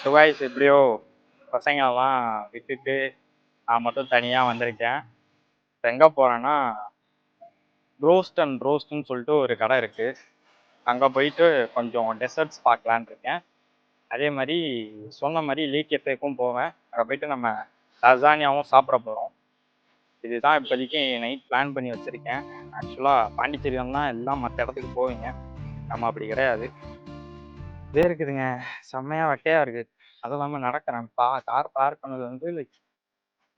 சுகாய்ஸ் எப்படியோ பசங்களெல்லாம் விட்டுட்டு நான் மட்டும் தனியாக வந்திருக்கேன். இப்போ எங்கே போகிறேன்னா ரோஸ்ட்னு சொல்லிட்டு ஒரு கடை இருக்குது. அங்கே போயிட்டு கொஞ்சம் டெசர்ட்ஸ் பார்க்கலான் இருக்கேன். அதே மாதிரி சொன்ன மாதிரி லீக்கெஃபேக்கும் போவேன். அங்கே போயிட்டு நம்ம லசானியாவும் சாப்பிட போகிறோம். இதுதான் இப்போதைக்கு நைட் பிளான் பண்ணி வச்சுருக்கேன். ஆக்சுவலாக பாண்டிச்சேரி தான் எல்லாம் மற்ற இடத்துக்கு போவீங்க, நம்ம அப்படி கிடையாது. இதே இருக்குதுங்க, செம்மையாக வெட்டையாக இருக்குது. அதுவும் இல்லாமல் நடக்கிறேன் கார் பார்க் பண்ணது வந்து லைக்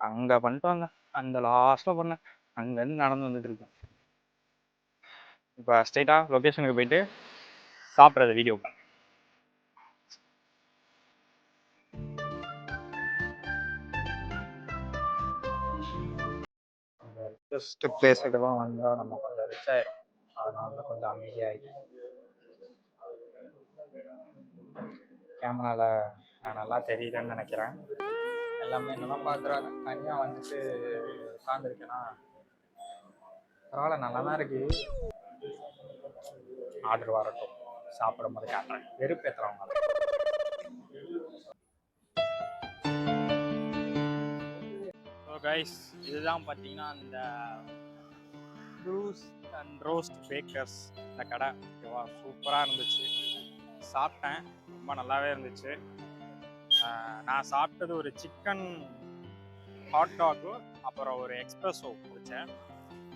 அங்கே பண்ணிட்டு வந்தேன், அந்த லாஸ்ட்டில் பண்ணேன், அங்கேருந்து நடந்து வந்துட்டு இருக்கேன். இப்போ ஸ்ட்ரைட்டாக லொக்கேஷனுக்கு போயிட்டு சாப்பிட்றது வீடியோ. ரிச்சஸ்ட் பிளேஸுக்கு தான் வந்தால் நம்ம கொஞ்சம் ரிச் ஆயிடும். அதனால கொஞ்சம் அமைதியாகி கேமராவில் நான் நல்லா தெரியுதுன்னு நினைக்கிறேன். எல்லாமே என்னெல்லாம் பார்க்குறாங்க. தனியாக வந்துட்டு உட்காந்துருக்கேன்னா பரவாயில்ல, நல்லா தான் இருக்குது. ஆர்டர் வரட்டும், சாப்பிடும் போது காட்டுறேன். வெறுப்பேற்றுறவங்க. ஸோ கைஸ், இதுதான் பார்த்தீங்கன்னா இந்த ப்ரூஸ் அண்ட் ரோஸ்ட் பேக்கர்ஸ் இந்த கடை. ஓகேவா, சூப்பராக இருந்துச்சு. சாப்பிட்டேன், ரொம்ப நல்லாவே இருந்துச்சு. நான் சாப்பிட்டது ஒரு சிக்கன் ஹாட் டாக்கு, அப்புறம் ஒரு எக்ஸ்பிரஸோ குடித்தேன்.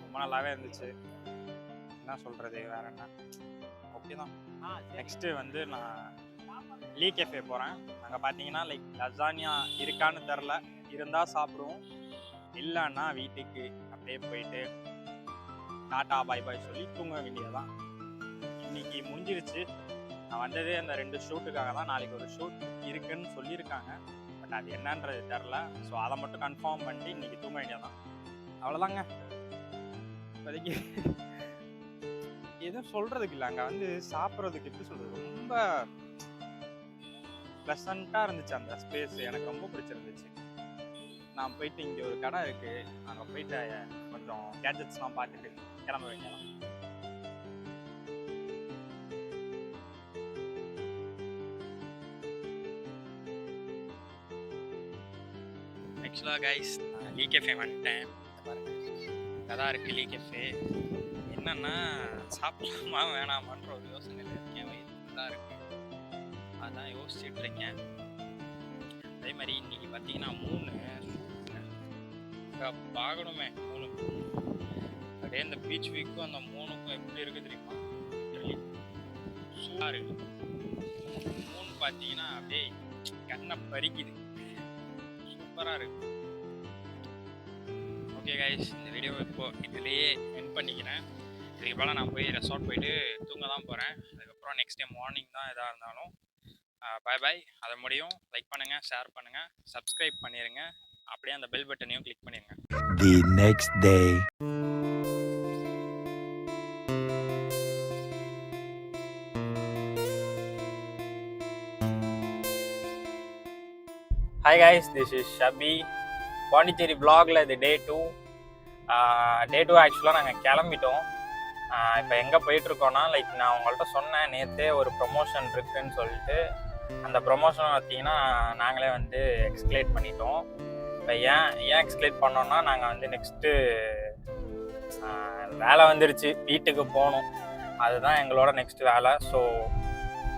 ரொம்ப நல்லாவே இருந்துச்சு. என்ன சொல்கிறது, வேறு என்ன, ஓகே தான். நெக்ஸ்ட்டு வந்து நான் லீக்கெஃபே போகிறேன். அங்கே பார்த்தீங்கன்னா லைக் லசானியா இருக்கான்னு தெரில, இருந்தால் சாப்பிடுவோம், இல்லைன்னா வீட்டுக்கு அப்படியே போயிட்டு டாட்டா பாய் பாய் சொல்லி தூங்க வேண்டியதுதான். இன்னைக்கு முடிஞ்சிருச்சு. நான் வந்ததே அந்த 2 ஷூட்டுக்காக தான். நாளைக்கு ஒரு ஷூட் இருக்குன்னு சொல்லியிருக்காங்க, பட் அது என்னன்றது தெரில. ஸோ அதை மட்டும் கன்ஃபார்ம் பண்ணிட்டு இன்னைக்கு தூங்க வேண்டியதான். அவ்வளோதாங்க. இப்போதைக்கு எதுவும் சொல்கிறதுக்கு இல்லை. அங்கே வந்து சாப்பிட்றதுக்கு எப்படி சொல்கிறது, ரொம்ப ப்ளசண்ட்டாக இருந்துச்சு அந்த ஸ்பேஸ். எனக்கு ரொம்ப பிடிச்சிருந்துச்சு. நான் போயிட்டு இங்கே ஒரு கடை இருக்குது, அங்கே போயிட்டு கொஞ்சம் கேஜெட்ஸ்லாம் பார்த்துட்டு கிளம்ப வேண்டியதான். ஆக்சுவலாக கைஸ், நான் லீக்கெஃபே வந்துட்டேன். இங்கே தான் இருக்குது லீக்கெஃபே. என்னென்னா சாப்பிடலாமா வேணாமான்ற ஒரு யோசனையில் இருக்கேன். வயிறு தான் இருக்குது, அதான் யோசிச்சுட்டு இருக்கேன். அதே மாதிரி இன்றைக்கி பார்த்தீங்கன்னா 3 பார்க்கணுமே. 3 அப்படியே இந்த பீச் வீக்கும் அந்த 3க்கும் எப்படி இருக்குது தெரியுமா, சூப்பராக இருக்குது. 3 பார்த்தீங்கன்னா அப்படியே கண்ணை பறிக்குது, சூப்பராக இருக்குது. ஓகே கைஸ், இந்த வீடியோ இப்போது இதுலேயே என் பண்ணிக்கிறேன். இதுக்கு போல் நான் போய் ரெசார்ட் போயிட்டு தூங்க தான் போகிறேன். அதுக்கப்புறம் நெக்ஸ்ட் டே மார்னிங் தான் எதாக இருந்தாலும். பாய் பாய். அதை முடியும் லைக் பண்ணுங்கள், ஷேர் பண்ணுங்கள், சப்ஸ்கிரைப் பண்ணிடுங்க. அப்படியே அந்த பெல் பட்டனையும் கிளிக் பண்ணிடுங்க. The next day. Hi guys, this is Shabi. Pondicherry vlogல இது டே 2. டே 2 ஆக்சுவலாக நாங்கள் கிளம்பிட்டோம். இப்போ எங்கே போயிட்டுருக்கோன்னா லைக் நான் உங்கள்கிட்ட சொன்னேன் நேற்றே ஒரு ப்ரொமோஷன் இருக்குதுன்னு சொல்லிட்டு. அந்த ப்ரொமோஷனை பார்த்தீங்கன்னா நாங்களே வந்து எக்ஸ்க்ளேட் பண்ணிட்டோம். இப்போ ஏன் எக்ஸ்க்ளேட் பண்ணோன்னா, நாங்கள் வந்து நெக்ஸ்ட்டு வேலை வந்துருச்சு, வீட்டுக்கு போகணும். அதுதான் எங்களோட நெக்ஸ்ட் வேலை. ஸோ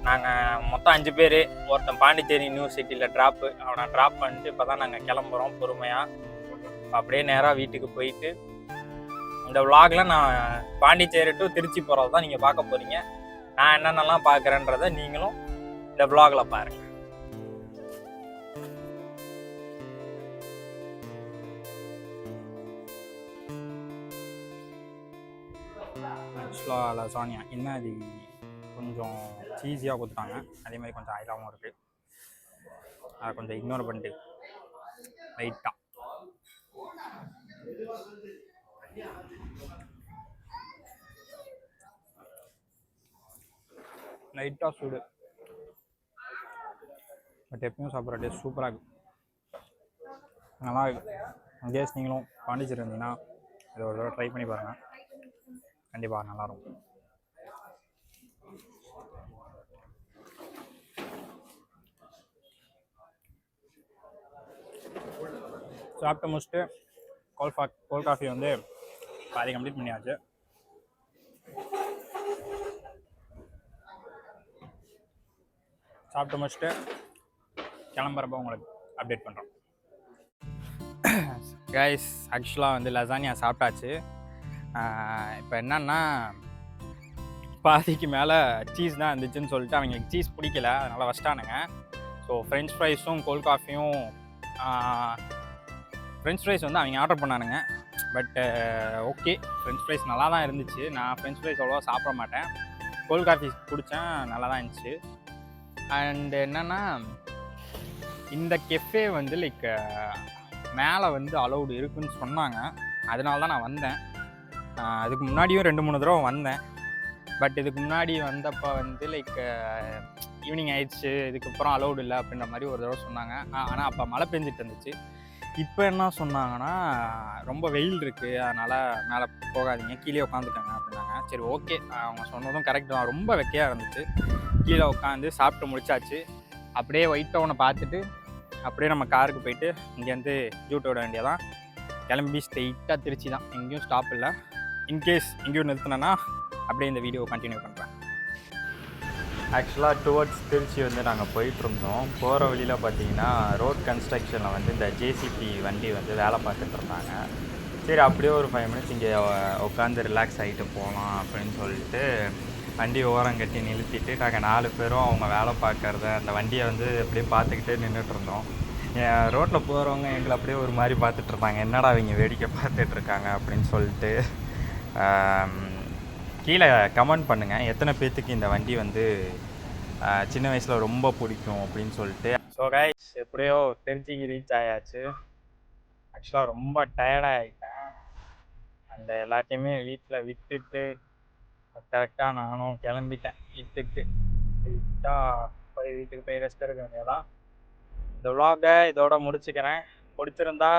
நாங்கள் மொத்தம் 5 பேர். ஒருத்தன் பாண்டிச்சேரி யூனிவர்சிட்டியில் ட்ராப்பு, அவனை ட்ராப் பண்ணிட்டு இப்போ தான் நாங்கள் கிளம்புறோம் பொறுமையாக. அப்படியே நேராக வீட்டுக்கு போயிட்டு இந்த விலாகில் நான் பாண்டிச்சேரி டு திருச்சி போகிறது தான் நீங்கள் பார்க்க போகிறீங்க. நான் என்னென்னலாம் பார்க்குறேன்றதை நீங்களும் இந்த விலாகில் பாருங்கள். ஆக்சுவலாக லசானியா என்ன அது கொஞ்சம் சீஸியாக கொடுத்துட்டாங்க, அதே மாதிரி கொஞ்சம் ஆயிலாகவும் இருக்குது. அதை கொஞ்சம் இக்னோர் பண்ணிட்டு லைட்டாக சூடு, பட் எப்பயும் சாப்பிட்ற டேஸ்ட் சூப்பராக இருக்குது, நல்லா இருக்குது. கேஸ் நீங்களும் பாண்டிச்சேரி இருந்தீங்கன்னா இதை ஒரு தடவை ட்ரை பண்ணி பாருங்கள், கண்டிப்பாக நல்லாயிருக்கும். சாப்பிட்டு முடிச்சுட்டு கோல்ட் காஃபி வந்து பாதி கம்ப்ளீட் பண்ணியாச்சு. சாப்பிட்டு முடிச்சுட்டு கிளம்புறப்போ உங்களுக்கு அப்டேட் பண்ணுறோம். கைஸ் ஆக்சுவலாக வந்து லசானியா சாப்பிட்டாச்சு. இப்போ என்னன்னா பாதிக்கு மேலே சீஸ் தான் இருந்துச்சுன்னு சொல்லிட்டு அவங்களுக்கு சீஸ் பிடிக்கல, அதனால் வச்சிட்டானுங்க. ஸோ ஃப்ரெஞ்ச் ஃப்ரைஸும் கோல்ட் காஃபியும் ஃப்ரெஞ்ச் ஃப்ரைஸ் வந்து அவங்க ஆர்டர் பண்ணானுங்க. பட் ஓகே, ஃப்ரெஞ்ச் ஃப்ரைஸ் நல்லா தான் இருந்துச்சு. நான் ஃப்ரெஞ்ச் ஃப்ரைஸ் அவ்வளோவா சாப்பிட மாட்டேன். கோல்ட் காஃபி குடித்தேன், நல்லா தான் இருந்துச்சு. அண்ட் என்னென்னா இந்த கெஃபே வந்து லைக் மேலே வந்து அலௌடு இருக்குன்னு சொன்னாங்க, அதனால தான் நான் வந்தேன். அதுக்கு முன்னாடியும் 2-3 தடவை வந்தேன். பட் இதுக்கு முன்னாடி வந்தப்போ வந்து லைக் ஈவினிங் ஆயிடுச்சு, இதுக்கப்புறம் அலௌடு இல்லை அப்படின்ற மாதிரி ஒரு தடவை சொன்னாங்க. ஆனால் அப்போ மழை பெஞ்சிட்டு இருந்துச்சு. இப்போ என்ன சொன்னாங்கன்னா ரொம்ப வெயில் இருக்குது, அதனால் மேலே போகாதீங்க, கீழே உட்காந்துட்டாங்க அப்படின்னாங்க. சரி ஓகே, அவங்க சொன்னதும் கரெக்ட் தான். ரொம்ப வெக்கையாக இருந்துச்சு. கீழே உட்காந்து சாப்பிட்டு முடிச்சாச்சு. அப்படியே ஒயிட் டவுனை பார்த்துட்டு அப்படியே நம்ம காருக்கு போயிட்டு இங்கேருந்து ஜூட் விட வேண்டியதான். கிளம்பி ஸ்ட்ரெயிட்டாக திருச்சி தான், எங்கேயும் ஸ்டாப் இல்லை. இன்கேஸ் எங்கேயும் நிறுத்தினேன்னா அப்படியே இந்த வீடியோ கண்டினியூ பண்ணுறேன். ஆக்சுவலாக டுவர்ட்ஸ் திருச்சி வந்து நாங்கள் போயிட்டுருந்தோம். போகிற வழியில் பார்த்தீங்கன்னா ரோட் கன்ஸ்ட்ரக்ஷனில் வந்து இந்த ஜேசிபி வண்டி வந்து வேலை பார்த்துட்டு இருந்தாங்க. சரி அப்படியே ஒரு 5 மினிட்ஸ் இங்கே உட்காந்து ரிலாக்ஸ் ஆகிட்டு போகலாம் அப்படின்னு சொல்லிட்டு வண்டி ஓரம் கட்டி நிறுத்திட்டு நாங்கள் 4 பேரும் அவங்க வேலை பார்க்குறத அந்த வண்டியை வந்து அப்படியே பார்த்துக்கிட்டே நின்றுட்டு இருந்தோம். ரோட்டில் போகிறவங்க எங்களை அப்படியே ஒரு மாதிரி பார்த்துட்டு இருந்தாங்க, என்னடா அவங்க வேடிக்கை பார்த்துட்ருக்காங்க அப்படின்னு சொல்லிட்டு. கீழே கமெண்ட் பண்ணுங்கள் எத்தனை பேர்த்துக்கு இந்த வண்டி வந்து சின்ன வயசில் ரொம்ப பிடிக்கும் அப்படின்னு சொல்லிட்டு. ஸோ கைஸ் எப்படியோ திருச்சிக்கு ரீச் ஆயாச்சு. ஆக்சுவலாக ரொம்ப டயர்டாகிட்டேன். அந்த எல்லாத்தையுமே வீட்டில் விட்டுட்டு கரெக்டாக நானும் கிளம்பிட்டேன். போய் வீட்டுக்கு போய் ரெஸ்ட் எடுக்க வேண்டியதான். இந்த விலாகை இதோட முடிச்சுக்கிறேன். பிடிச்சிருந்தா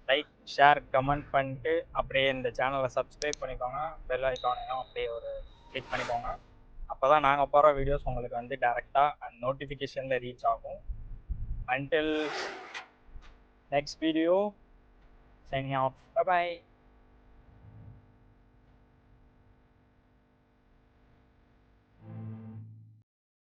லைக், ஷேர், கமெண்ட் பண்ணிட்டு அப்படியே இந்த சேனலை சப்ஸ்கிரைப் பண்ணிக்கோங்க. பெல் ஐக்கானையும் அப்படியே ஒரு கிளிக் பண்ணிக்கோங்க. அப்போ தான் நாங்கள் போகிற வீடியோஸ் உங்களுக்கு வந்து டைரெக்டாக நோட்டிஃபிகேஷனில் ரீச் ஆகும். Until next video, signing off. Bye bye.